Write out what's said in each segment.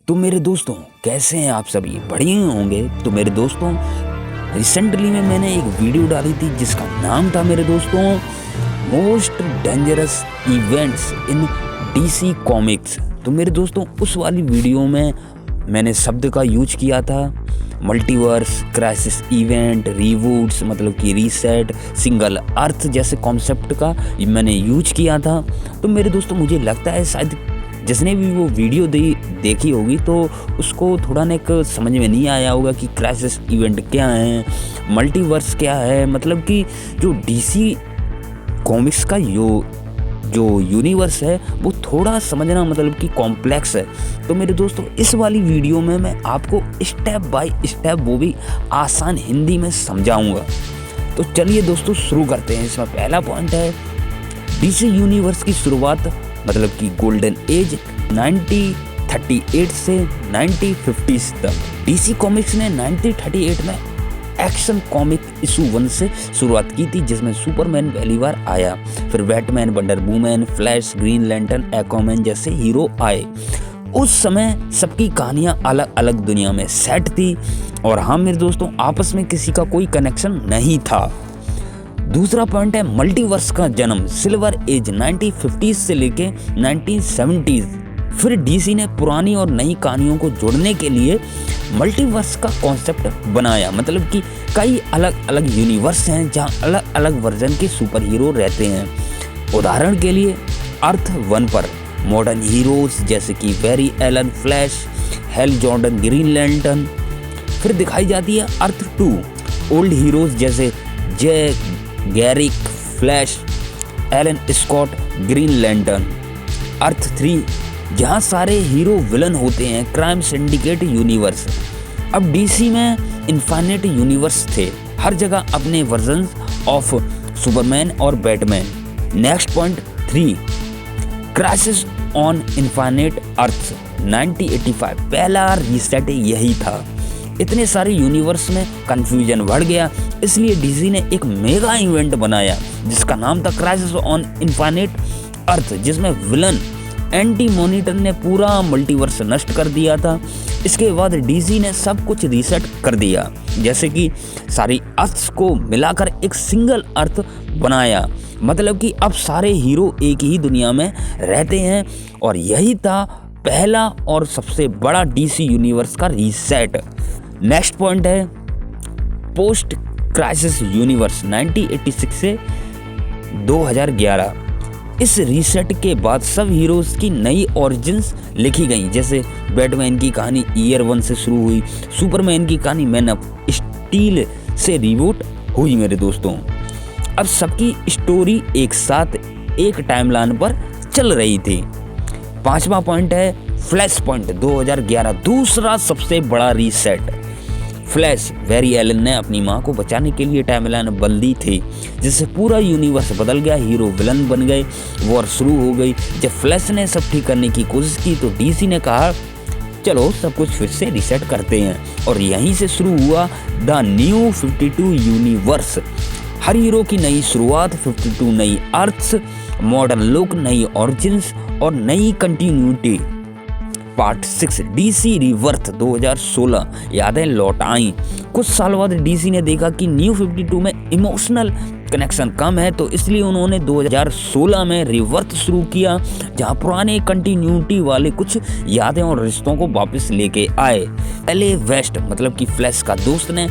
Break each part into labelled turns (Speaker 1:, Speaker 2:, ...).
Speaker 1: तो मेरे दोस्तों, कैसे हैं आप सभी? बढ़िया होंगे। तो मेरे दोस्तों, रिसेंटली में मैंने एक वीडियो डाली थी जिसका नाम था मेरे दोस्तों most dangerous events in DC comics. तो मेरे दोस्तों, उस वाली वीडियो में मैंने शब्द का यूज किया था मल्टीवर्स, क्राइसिस इवेंट, रीबूट्स मतलब कि रीसेट, सिंगल अर्थ जैसे कॉन्सेप्ट का मैंने यूज किया था। तो मेरे दोस्तों, मुझे लगता है शायद जिसने भी वो वीडियो देखी होगी तो उसको थोड़ा ना एक समझ में नहीं आया होगा कि क्राइसिस इवेंट क्या है, मल्टीवर्स क्या है। मतलब कि जो डीसी कॉमिक्स का जो यूनिवर्स है वो थोड़ा समझना मतलब कि कॉम्प्लेक्स है। तो मेरे दोस्तों, इस वाली वीडियो में मैं आपको स्टेप बाय स्टेप वो भी आसान हिंदी में समझाऊंगा। तो चलिए दोस्तों शुरू करते हैं। इसमें पहला पॉइंट है डीसी यूनिवर्स की शुरुआत मतलब कि गोल्डन एज 1938 से 1950s तक। डीसी कॉमिक्स ने 1938 में एक्शन कॉमिक इशू 1 से शुरुआत की थी, जिसमें सुपरमैन पहली बार आया। फिर Batman, wonder woman, flash, green lantern, Aquaman जैसे हीरो आए। उस समय सबकी कहानियां अलग अलग दुनिया में सेट थी और हाँ मेरे दोस्तों, आपस में किसी का कोई कनेक्शन नहीं था। दूसरा पॉइंट है मल्टीवर्स का जन्म सिल्वर एज 1950s से लेके 1970s। फिर डीसी ने पुरानी और नई कहानियों को जोड़ने के लिए मल्टीवर्स का कॉन्सेप्ट बनाया। मतलब कि कई अलग अलग यूनिवर्स हैं जहां अलग अलग वर्जन के सुपर हीरो रहते हैं। उदाहरण के लिए अर्थ 1 पर मॉडर्न हीरोज जैसे कि Barry Allen, Flash, Hal Jordan, Green Lantern. फिर दिखाई जाती है अर्थ 2 ओल्ड हीरोज जैसे Jay Garrick, Flash, Alan Scott, Green Lantern. Earth 3 जहां सारे हीरो विलन होते हैं, क्राइम सिंडिकेट यूनिवर्स। अब डीसी में इन्फिनिट यूनिवर्स थे, हर जगह अपने वर्जन्स ऑफ सुपरमैन और Batman. Next point 3 crisis on infinite Earth 1985। पहला रीसेट यही था। इतने सारे यूनिवर्स में कंफ्यूजन बढ़ गया, इसलिए डीसी ने एक मेगा इवेंट बनाया जिसका नाम था क्राइसिस ऑन इन्फिनिट अर्थ, जिसमें विलन एंटी मॉनिटर ने पूरा मल्टीवर्स नष्ट कर दिया था। इसके बाद डीसी ने सब कुछ रीसेट कर दिया, जैसे कि सारी अर्थ्स को मिलाकर एक सिंगल अर्थ बनाया। मतलब कि अब सारे हीरो एक ही दुनिया में रहते हैं और यही था पहला और सबसे बड़ा डीसी यूनिवर्स का रीसेट। नेक्स्ट पॉइंट है पोस्ट क्राइसिस यूनिवर्स 1986 से 2011। इस रीसेट के बाद सब हीरोज की नई ओरिजिन्स लिखी गई, जैसे बैटमैन की कहानी ईयर 1 से शुरू हुई, सुपरमैन की कहानी मैन ऑफ स्टील से रिबूट हुई। मेरे दोस्तों, अब सबकी स्टोरी एक साथ एक टाइमलाइन पर चल रही थी। पांचवा पॉइंट है फ्लैश पॉइंट 2011, दूसरा सबसे बड़ा रीसेट। फ्लैश बैरी एलन ने अपनी मां को बचाने के लिए टाइमलाइन बदली थी, जिससे पूरा यूनिवर्स बदल गया, हीरो विलन बन गए, वॉर शुरू हो गई। जब फ्लैश ने सब ठीक करने की कोशिश की तो डीसी ने कहा चलो सब कुछ फिर से रीसेट करते हैं, और यहीं से शुरू हुआ the new 52 universe. Her hero की नई शुरुआत, 52 नई अर्थ्स, मॉडर्न लुक, नई ओरिजिन्स और नई कंटिन्यूटी। पार्ट 6 डीसी रिवर्थ 2016 यादें लौट आई। कुछ साल बाद डीसी ने देखा कि न्यू 52 में इमोशनल कनेक्शन कम है, तो इसलिए उन्होंने 2016 में रिवर्थ शुरू किया, जहां पुराने कंटिन्यूटी वाले कुछ यादें और रिश्तों को वापस लेके आए। एले वेस्ट मतलब कि फ्लैश का दोस्त ने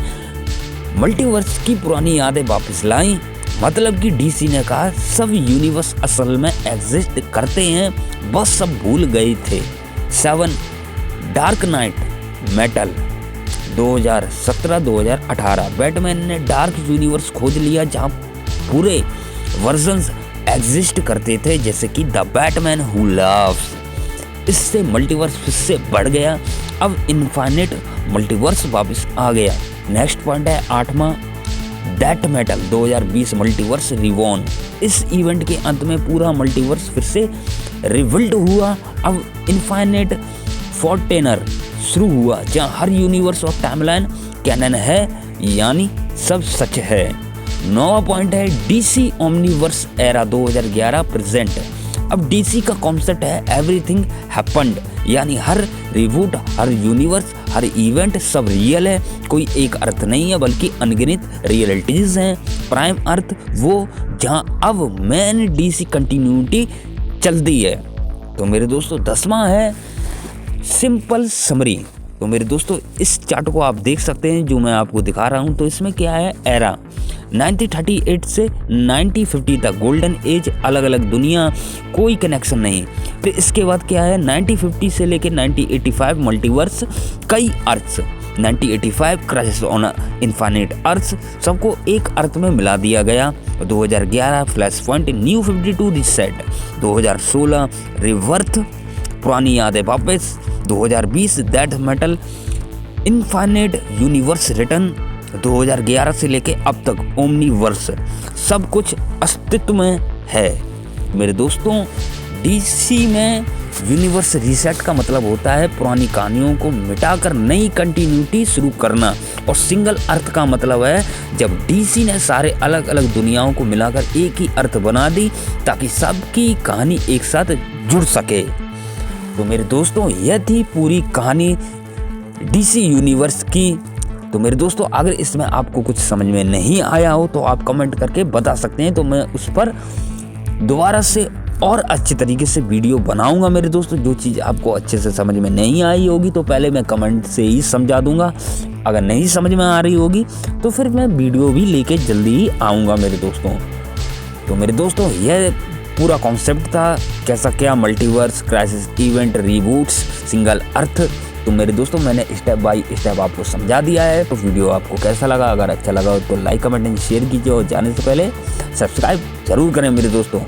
Speaker 1: मल्टीवर्स की पुरानी यादें वापस लाई। मतलब कि डीसी ने कहा सब यूनिवर्स असल में एग्जिस्ट करते हैं, बस सब भूल गए थे। 7 डार्क नाइट मेटल 2017-2018। बैटमैन ने डार्क यूनिवर्स खोज लिया जहां पूरे वर्जन्स एग्जिस्ट करते थे, जैसे कि द बैटमैन हु लव्स। इससे मल्टीवर्स फिर से बढ़ गया, अब इन्फिनिट मल्टीवर्स वापस आ गया। नेक्स्ट पॉइंट है 8वां डेथ मेटल 2020 मल्टीवर्स रिवॉर्न। इस इवेंट के अंत में पूरा मल्टीवर्स फिर से रिबिल्ड हुआ। अब इन्फिनिट फोर्टेनर शुरू हुआ, जहां हर यूनिवर्स और टाइमलाइन कैनन है, यानी सब सच है। 9वां पॉइंट है डीसी ओमनीवर्स एरा 2011 प्रेजेंट। अब डीसी का कॉन्सेप्ट है एवरीथिंग हैपेंड, यानी हर रिबूट, हर यूनिवर्स, हर इवेंट सब रियल है, कोई एक अर्थ नहीं है बल्कि अनगिनत रियलिटीज़ हैं। प्राइम अर्थ वो जहाँ अब मेन डीसी कंटिन्यूटी चलती है। तो मेरे दोस्तों 10वां है सिंपल समरी। तो मेरे दोस्तों इस चार्ट को आप देख सकते हैं जो मैं आपको दिखा रहा हूं। तो इसमें क्या है, एरा 1938 से 1950 तक गोल्डन एज, अलग अलग दुनिया, कोई कनेक्शन नहीं। फिर इसके बाद क्या है, 1950 से लेकर 1985 मल्टीवर्स, कई earths, 1985 crisis on infinite earths, सबको एक अर्थ में मिला दिया गया। 2011 flash point, new 52 reset, 2016 rebirth, पुरानी यादें वापस, 2020 that metal, infinite universe return, 2011 से लेके अब तक ओमनीवर्स, सब कुछ अस्तित्व में है। मेरे दोस्तों डीसी में यूनिवर्स रीसेट का मतलब होता है पुरानी कहानियों को मिटाकर नई कंटिन्यूटी शुरू करना, और सिंगल अर्थ का मतलब है जब डीसी ने सारे अलग अलग दुनियाओं को मिलाकर एक ही अर्थ बना दी ताकि सबकी कहानी एक साथ जुड़ सके। तो मेरे दोस्तों यह थी पूरी कहानी डीसी यूनिवर्स की। तो मेरे दोस्तों अगर इसमें आपको कुछ समझ में नहीं आया हो तो आप कमेंट करके बता सकते हैं, तो मैं उस पर दोबारा से और अच्छे तरीके से वीडियो बनाऊंगा। मेरे दोस्तों जो चीज़ आपको अच्छे से समझ में नहीं आई होगी तो पहले मैं कमेंट से ही समझा दूंगा, अगर नहीं समझ में आ रही होगी तो फिर मैं वीडियो भी लेके जल्दी ही आऊँगा मेरे दोस्तों। तो मेरे दोस्तों यह पूरा कॉन्सेप्ट था, कैसा क्या multiverse, crisis event, reboots, single Earth. तो मेरे दोस्तों मैंने स्टेप बाय स्टेप आपको समझा दिया है। तो वीडियो आपको कैसा लगा, अगर अच्छा लगा हो तो लाइक, कमेंट एंड शेयर कीजिए, और जाने से पहले सब्सक्राइब जरूर करें मेरे दोस्तों।